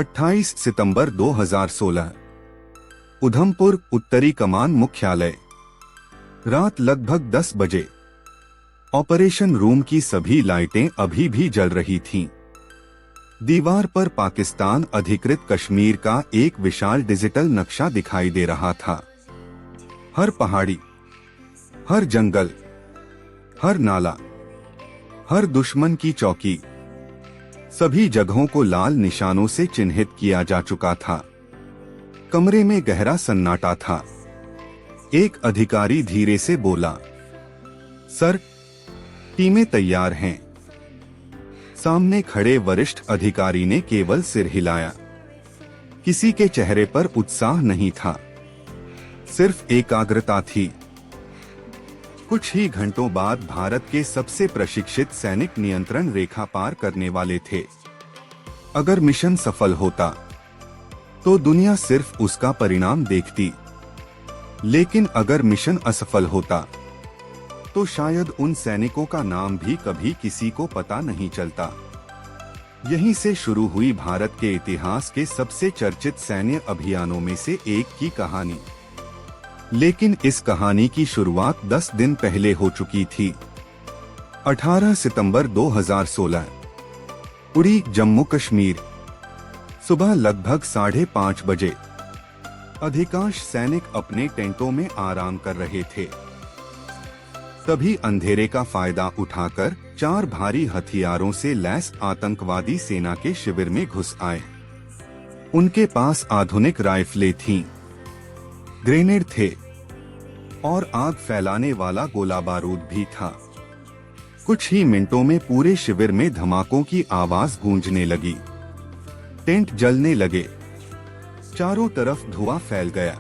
28 सितंबर 2016 उधमपुर उत्तरी कमान मुख्यालय। रात लगभग 10 बजे। ऑपरेशन रूम की सभी लाइटें अभी भी जल रही थीं। दीवार पर पाकिस्तान अधिकृत कश्मीर का एक विशाल डिजिटल नक्शा दिखाई दे रहा था। हर पहाड़ी, हर जंगल, हर नाला, हर दुश्मन की चौकी, सभी जगहों को लाल निशानों से चिन्हित किया जा चुका था। कमरे में गहरा सन्नाटा था। एक अधिकारी धीरे से बोला, सर, टीमें तैयार हैं। सामने खड़े वरिष्ठ अधिकारी ने केवल सिर हिलाया। किसी के चेहरे पर उत्साह नहीं था, सिर्फ एकाग्रता थी। कुछ ही घंटों बाद भारत के सबसे प्रशिक्षित सैनिक नियंत्रण रेखा पार करने वाले थे। अगर मिशन सफल होता तो दुनिया सिर्फ उसका परिणाम देखती, लेकिन अगर मिशन असफल होता तो शायद उन सैनिकों का नाम भी कभी किसी को पता नहीं चलता। यहीं से शुरू हुई भारत के इतिहास के सबसे चर्चित सैन्य अभियानों में से एक की कहानी। लेकिन इस कहानी की शुरुआत 10 दिन पहले हो चुकी थी। 18 सितंबर 2016 उड़ी, जम्मू कश्मीर। सुबह लगभग 5:30 बजे। अधिकांश सैनिक अपने टेंटों में आराम कर रहे थे। तभी अंधेरे का फायदा उठाकर 4 भारी हथियारों से लैस आतंकवादी सेना के शिविर में घुस आए। उनके पास आधुनिक राइफलें थीं, ग्रेनेड थे और आग फैलाने वाला गोला बारूद भी था। कुछ ही मिनटों में पूरे शिविर में धमाकों की आवाज गूंजने लगी। टेंट जलने लगे, चारों तरफ धुआं फैल गया।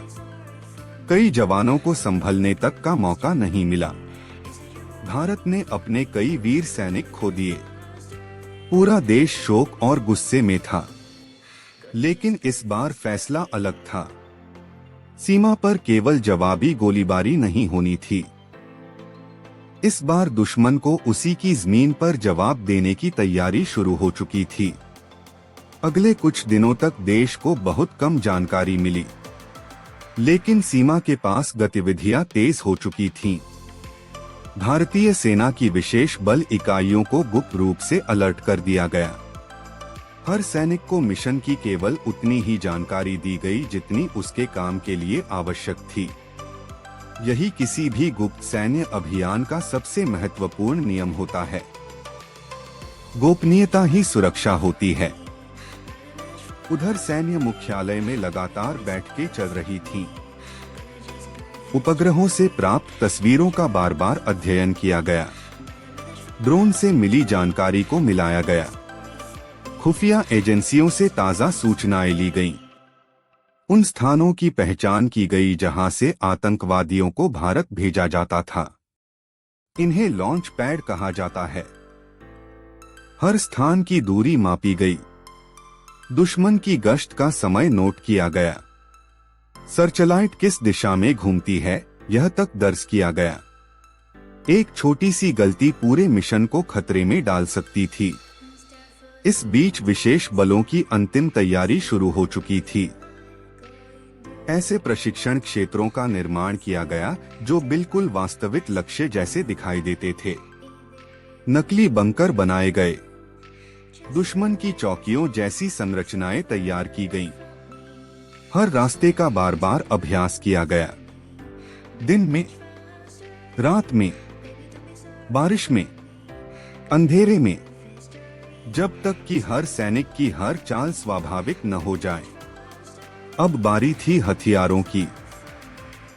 कई जवानों को संभलने तक का मौका नहीं मिला। भारत ने अपने कई वीर सैनिक खो दिए। पूरा देश शोक और गुस्से में था। लेकिन इस बार फैसला अलग था। सीमा पर केवल जवाबी गोलीबारी नहीं होनी थी। इस बार दुश्मन को उसी की जमीन पर जवाब देने की तैयारी शुरू हो चुकी थी। अगले कुछ दिनों तक देश को बहुत कम जानकारी मिली, लेकिन सीमा के पास गतिविधियां तेज हो चुकी थीं। भारतीय सेना की विशेष बल इकाइयों को गुप्त रूप से अलर्ट कर दिया गया। हर सैनिक को मिशन की केवल उतनी ही जानकारी दी गई जितनी उसके काम के लिए आवश्यक थी। यही किसी भी गुप्त सैन्य अभियान का सबसे महत्वपूर्ण नियम होता है। गोपनीयता ही सुरक्षा होती है। उधर सैन्य मुख्यालय में लगातार बैठकें चल रही थीं। उपग्रहों से प्राप्त तस्वीरों का बार बार अध्ययन किया गया। ड्रोन से मिली जानकारी को मिलाया गया। खुफिया एजेंसियों से ताज़ा सूचनाएं ली गईं। उन स्थानों की पहचान की गई जहां से आतंकवादियों को भारत भेजा जाता था। इन्हें लॉन्च पैड कहा जाता है। हर स्थान की दूरी मापी गई। दुश्मन की गश्त का समय नोट किया गया। सर्चलाइट किस दिशा में घूमती है, यह तक दर्ज किया गया। एक छोटी सी गलती पूरे मिशन को खतरे में डाल सकती थी। इस बीच विशेष बलों की अंतिम तैयारी शुरू हो चुकी थी। ऐसे प्रशिक्षण क्षेत्रों का निर्माण किया गया जो बिल्कुल वास्तविक लक्ष्य जैसे दिखाई देते थे। नकली बंकर बनाए गए। दुश्मन की चौकियों जैसी संरचनाएं तैयार की गईं। हर रास्ते का बार बार अभ्यास किया गया। दिन में, रात में, बारिश में, अंधेरे में, जब तक कि हर सैनिक की हर चाल स्वाभाविक न हो जाए। अब बारी थी हथियारों की।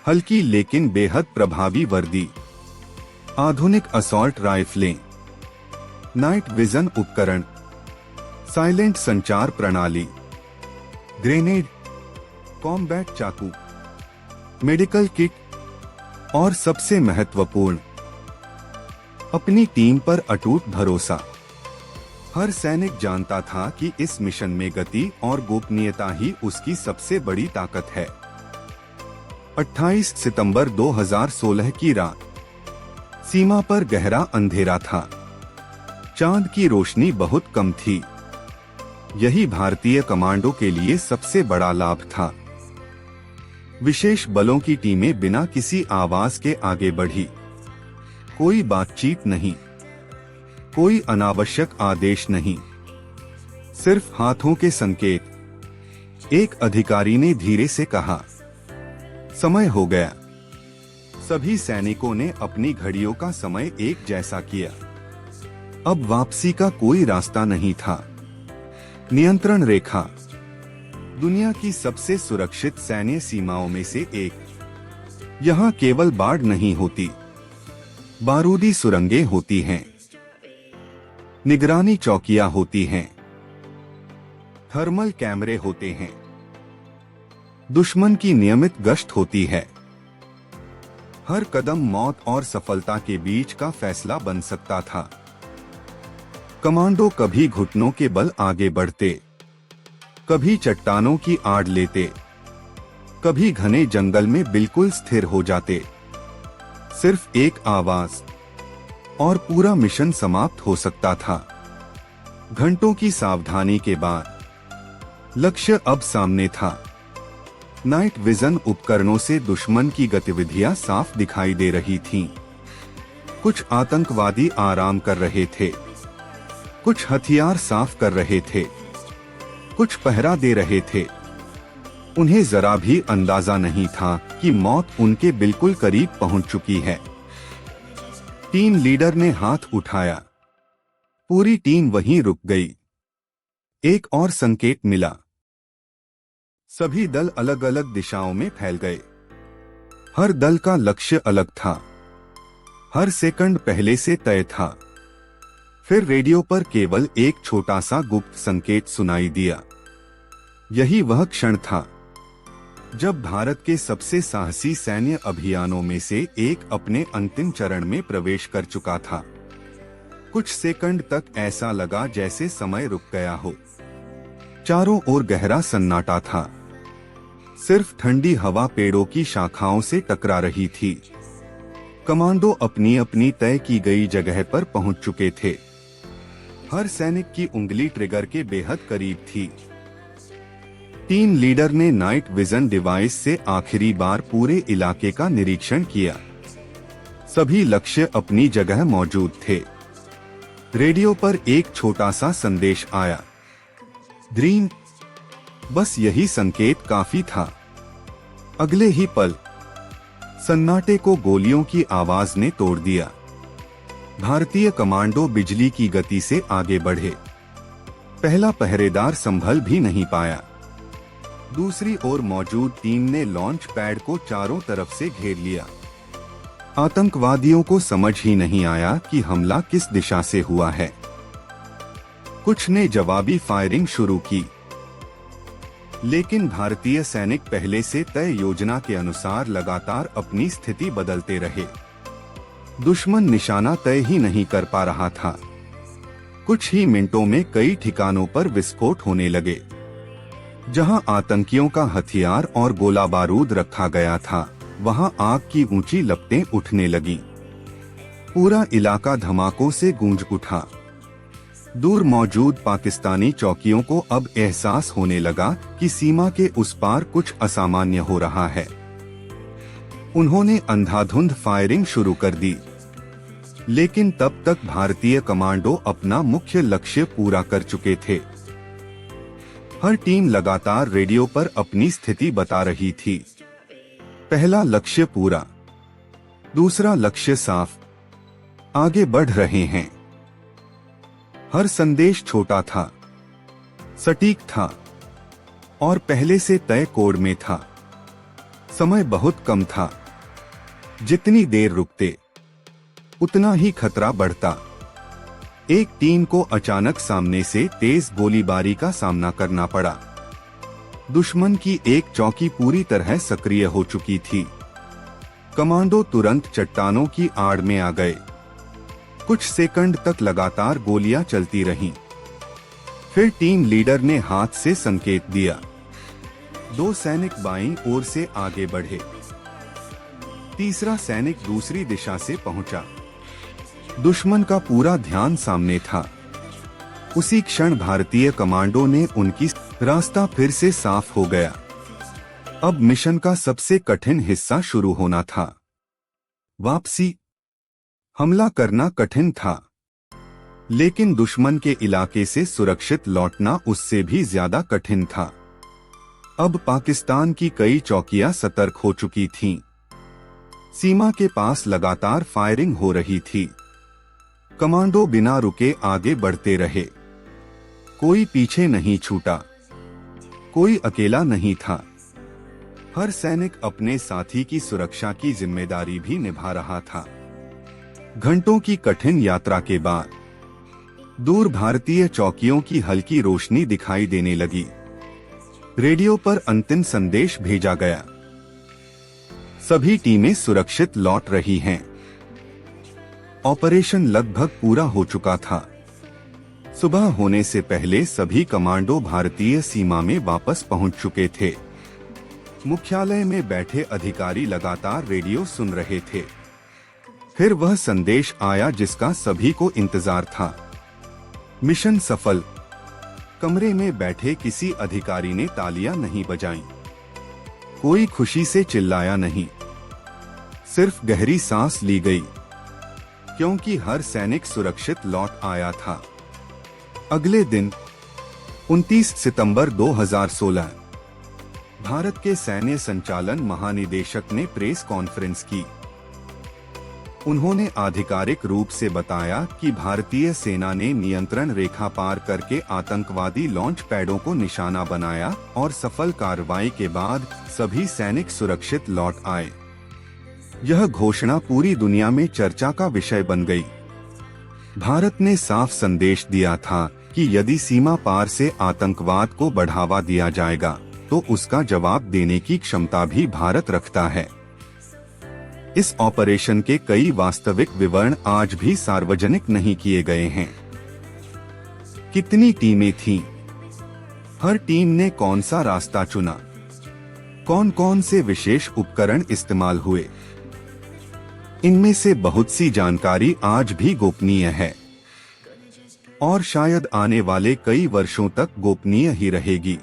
हल्की लेकिन बेहद प्रभावी वर्दी, आधुनिक असॉल्ट राइफलें, नाइट विजन उपकरण, साइलेंट संचार प्रणाली, ग्रेनेड, कॉम्बैट चाकू, मेडिकल किट और सबसे महत्वपूर्ण, अपनी टीम पर अटूट भरोसा। हर सैनिक जानता था कि इस मिशन में गति और गोपनीयता ही उसकी सबसे बड़ी ताकत है। 28 सितंबर 2016 की रात। सीमा पर गहरा अंधेरा था। चांद की रोशनी बहुत कम थी। यही भारतीय कमांडो के लिए सबसे बड़ा लाभ था। विशेष बलों की टीमें बिना किसी आवाज के आगे बढ़ी। कोई बातचीत नहीं, कोई अनावश्यक आदेश नहीं, सिर्फ हाथों के संकेत। एक अधिकारी ने धीरे से कहा, समय हो गया। सभी सैनिकों ने अपनी घड़ियों का समय एक जैसा किया। अब वापसी का कोई रास्ता नहीं था। नियंत्रण रेखा, दुनिया की सबसे सुरक्षित सैन्य सीमाओं में से एक। यहाँ केवल बाढ़ नहीं होती, बारूदी सुरंगें होती हैं, निगरानी चौकियां होती हैं, थर्मल कैमरे होते हैं, दुश्मन की नियमित गश्त होती है। हर कदम मौत और सफलता के बीच का फैसला बन सकता था। कमांडो कभी घुटनों के बल आगे बढ़ते, कभी चट्टानों की आड़ लेते, कभी घने जंगल में बिल्कुल स्थिर हो जाते। सिर्फ एक आवाज और पूरा मिशन समाप्त हो सकता था। घंटों की सावधानी के बाद लक्ष्य अब सामने था। नाइट विजन उपकरणों से दुश्मन की गतिविधियां साफ दिखाई दे रही थीं। कुछ आतंकवादी आराम कर रहे थे, कुछ हथियार साफ कर रहे थे, कुछ पहरा दे रहे थे। उन्हें जरा भी अंदाजा नहीं था कि मौत उनके बिल्कुल करीब पहुंच चुकी है। टीम लीडर ने हाथ उठाया। पूरी टीम वहीं रुक गई। एक और संकेत मिला। सभी दल अलग अलग दिशाओं में फैल गए। हर दल का लक्ष्य अलग था। हर सेकंड पहले से तय था। फिर रेडियो पर केवल एक छोटा सा गुप्त संकेत सुनाई दिया। यही वह क्षण था जब भारत के सबसे साहसी सैन्य अभियानों में से एक अपने अंतिम चरण में प्रवेश कर चुका था। कुछ सेकंड तक ऐसा लगा जैसे समय रुक गया हो। चारों ओर गहरा सन्नाटा था। सिर्फ ठंडी हवा पेड़ों की शाखाओं से टकरा रही थी। कमांडो अपनी अपनी तय की गई जगह पर पहुंच चुके थे। हर सैनिक की उंगली ट्रिगर के बेहद करीब थी। टीम लीडर ने नाइट विजन डिवाइस से आखिरी बार पूरे इलाके का निरीक्षण किया। सभी लक्ष्य अपनी जगह मौजूद थे। रेडियो पर एक छोटा सा संदेश आया, ग्रीन। बस यही संकेत काफी था। अगले ही पल सन्नाटे को गोलियों की आवाज ने तोड़ दिया। भारतीय कमांडो बिजली की गति से आगे बढ़े। पहला पहरेदार संभल भी नहीं पाया। दूसरी ओर मौजूद टीम ने लॉन्च पैड को चारों तरफ से घेर लिया। आतंकवादियों को समझ ही नहीं आया कि हमला किस दिशा से हुआ है। कुछ ने जवाबी फायरिंग शुरू की, लेकिन भारतीय सैनिक पहले से तय योजना के अनुसार लगातार अपनी स्थिति बदलते रहे। दुश्मन निशाना तय ही नहीं कर पा रहा था। कुछ ही मिनटों में कई ठिकानों पर विस्फोट होने लगे। जहां आतंकियों का हथियार और गोला बारूद रखा गया था, वहां आग की ऊंची लपटें उठने लगीं। पूरा इलाका धमाकों से गूंज उठा। दूर मौजूद पाकिस्तानी चौकियों को अब एहसास होने लगा कि सीमा के उस पार कुछ असामान्य हो रहा है। उन्होंने अंधाधुंध फायरिंग शुरू कर दी, लेकिन तब तक भारतीय कमांडो अपना मुख्य लक्ष्य पूरा कर चुके थे। हर टीम लगातार रेडियो पर अपनी स्थिति बता रही थी। पहला लक्ष्य पूरा, दूसरा लक्ष्य साफ, आगे बढ़ रहे हैं। हर संदेश छोटा था, सटीक था और पहले से तय कोड में था। समय बहुत कम था। जितनी देर रुकते, उतना ही खतरा बढ़ता। एक टीम को अचानक सामने से तेज गोलीबारी का सामना करना पड़ा। दुश्मन की एक चौकी पूरी तरह सक्रिय हो चुकी थी। कमांडो तुरंत चट्टानों की आड़ में आ गए। कुछ सेकंड तक लगातार गोलियां चलती रहीं। फिर टीम लीडर ने हाथ से संकेत दिया। 2 सैनिक बाईं ओर से आगे बढ़े। तीसरा सैनिक दूसरी दिशा से पहुंचा। दुश्मन का पूरा ध्यान सामने था। उसी क्षण भारतीय कमांडो ने उनकी रास्ता फिर से साफ हो गया। अब मिशन का सबसे कठिन हिस्सा शुरू होना था। वापसी। हमला करना कठिन था, लेकिन दुश्मन के इलाके से सुरक्षित लौटना उससे भी ज्यादा कठिन था। अब पाकिस्तान की कई चौकियां सतर्क हो चुकी थीं। सीमा के पास लगातार फायरिंग हो रही थी। कमांडो बिना रुके आगे बढ़ते रहे। कोई पीछे नहीं छूटा, कोई अकेला नहीं था। हर सैनिक अपने साथी की सुरक्षा की जिम्मेदारी भी निभा रहा था। घंटों की कठिन यात्रा के बाद दूर भारतीय चौकियों की हल्की रोशनी दिखाई देने लगी। रेडियो पर अंतिम संदेश भेजा गया। सभी टीमें सुरक्षित लौट रही हैं। ऑपरेशन लगभग पूरा हो चुका था। सुबह होने से पहले सभी कमांडो भारतीय सीमा में वापस पहुंच चुके थे। मुख्यालय में बैठे अधिकारी लगातार रेडियो सुन रहे थे। फिर वह संदेश आया जिसका सभी को इंतजार था। मिशन सफल। कमरे में बैठे किसी अधिकारी ने तालियां नहीं बजाईं। कोई खुशी से चिल्लाया नहीं, सिर्फ गहरी सांस ली गई, क्योंकि हर सैनिक सुरक्षित लौट आया था। अगले दिन 29 सितंबर 2016 भारत के सैन्य संचालन महानिदेशक ने प्रेस कॉन्फ्रेंस की। उन्होंने आधिकारिक रूप से बताया कि भारतीय सेना ने नियंत्रण रेखा पार करके आतंकवादी लॉन्च पैडों को निशाना बनाया और सफल कार्रवाई के बाद सभी सैनिक सुरक्षित लौट आए। यह घोषणा पूरी दुनिया में चर्चा का विषय बन गई। भारत ने साफ संदेश दिया था कि यदि सीमा पार से आतंकवाद को बढ़ावा दिया जाएगा तो उसका जवाब देने की क्षमता भी भारत रखता है। इस ऑपरेशन के कई वास्तविक विवरण आज भी सार्वजनिक नहीं किए गए हैं। कितनी टीमें थीं? हर टीम ने कौन सा रास्ता चुना? कौन कौन से विशेष उपकरण इस्तेमाल हुए? इनमें से बहुत सी जानकारी आज भी गोपनीय है और शायद आने वाले कई वर्षों तक गोपनीय ही रहेगी,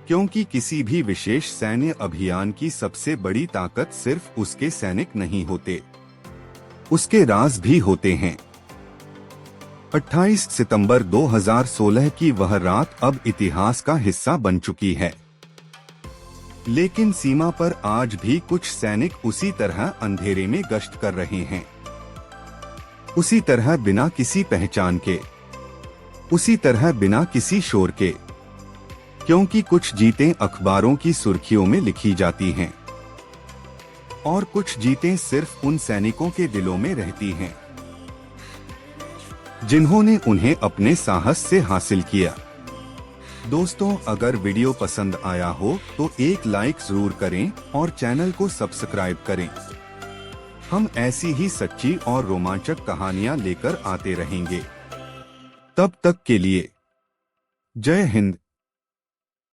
क्योंकि किसी भी विशेष सैन्य अभियान की सबसे बड़ी ताकत सिर्फ उसके सैनिक नहीं होते, उसके राज भी होते हैं। 28 सितंबर 2016 की वह रात अब इतिहास का हिस्सा बन चुकी है। लेकिन सीमा पर आज भी कुछ सैनिक उसी तरह अंधेरे में गश्त कर रहे हैं, उसी तरह बिना किसी पहचान के, उसी तरह बिना किसी शोर के, क्योंकि कुछ जीतें अखबारों की सुर्खियों में लिखी जाती हैं और कुछ जीतें सिर्फ उन सैनिकों के दिलों में रहती हैं जिन्होंने उन्हें अपने साहस से हासिल किया। दोस्तों, अगर वीडियो पसंद आया हो तो एक लाइक जरूर करें और चैनल को सब्सक्राइब करें। हम ऐसी ही सच्ची और रोमांचक कहानियां लेकर आते रहेंगे। तब तक के लिए जय हिंद।